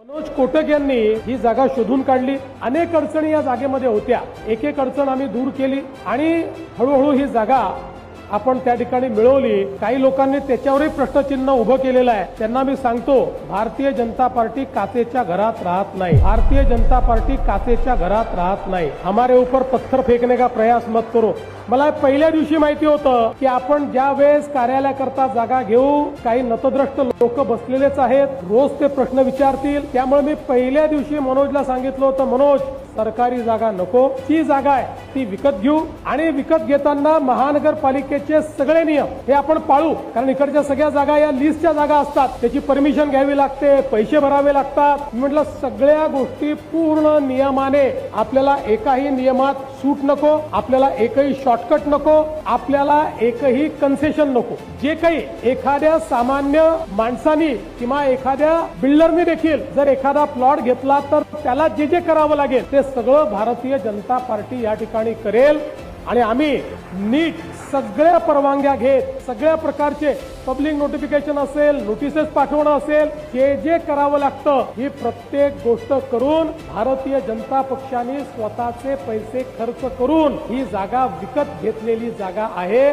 मनोज कोटक यांनी ही जागा शोधून काढली। अनेक अडचणी या जागेमध्ये होत्या, एक एक अडचण आम्ही दूर केली आणि हळूहळू ही जागा आपण त्या ठिकाणी मिळवली। काही लोकांनी त्याच्यावरही प्रश्नचिन्ह उभं केलेलं आहे। त्यांना मी सांगतो, भारतीय जनता पार्टी काचेच्या घरात राहत नाही। भारतीय जनता पार्टी काचेच्या घरात राहत नाही। हमारे ऊपर पत्थर फेकने का प्रयास मत करो। मला पहिल्या दिवशी माहिती होतं की आपण ज्या वेळेस कार्यालयाकरता जागा घेऊ, काही नतद्रष्ट लोक बसलेलेच आहेत, रोज ते प्रश्न विचारतील। त्यामुळे मी पहिल्या दिवशी मनोजला सांगितलं होतं, मनोज सरकारी जागा नको, जी जागा आहे ती विकत घेऊ आणि विकत घेताना महानगरपालिकेचे सगळे नियम हे आपण पाळू, कारण इकडच्या सगळ्या जागा या लिस्टच्या जागा असतात, त्याची परमिशन घ्यावी लागते, पैसे भरावे लागतात। म्हटलं सगळ्या गोष्टी पूर्ण नियमाने, आपल्याला एकाही नियमात सूट नको, आपल्याला एकही शॉर्टकट नको, आपल्याला एकही कन्सेशन नको। जे काही एखाद्या सामान्य माणसानी किंवा एखाद्या बिल्डरने देखील जर एखादा प्लॉट घेतला तर त्याला जे जे करावं लागेल ते सगळं भारतीय जनता पार्टी या ठिकाणी करेल आणि आम्ही नीट सगळ्या परवानग्या घेत, सगळ्या प्रकारचे पब्लिक नोटिफिकेशन असेल, नोटिसेस पाठवणं असेल, जे जे करावं लागतं ही प्रत्येक गोष्ट करून भारतीय जनता पक्षाने स्वतःचे पैसे खर्च करून ही जागा विकत घेतलेली जागा आहे।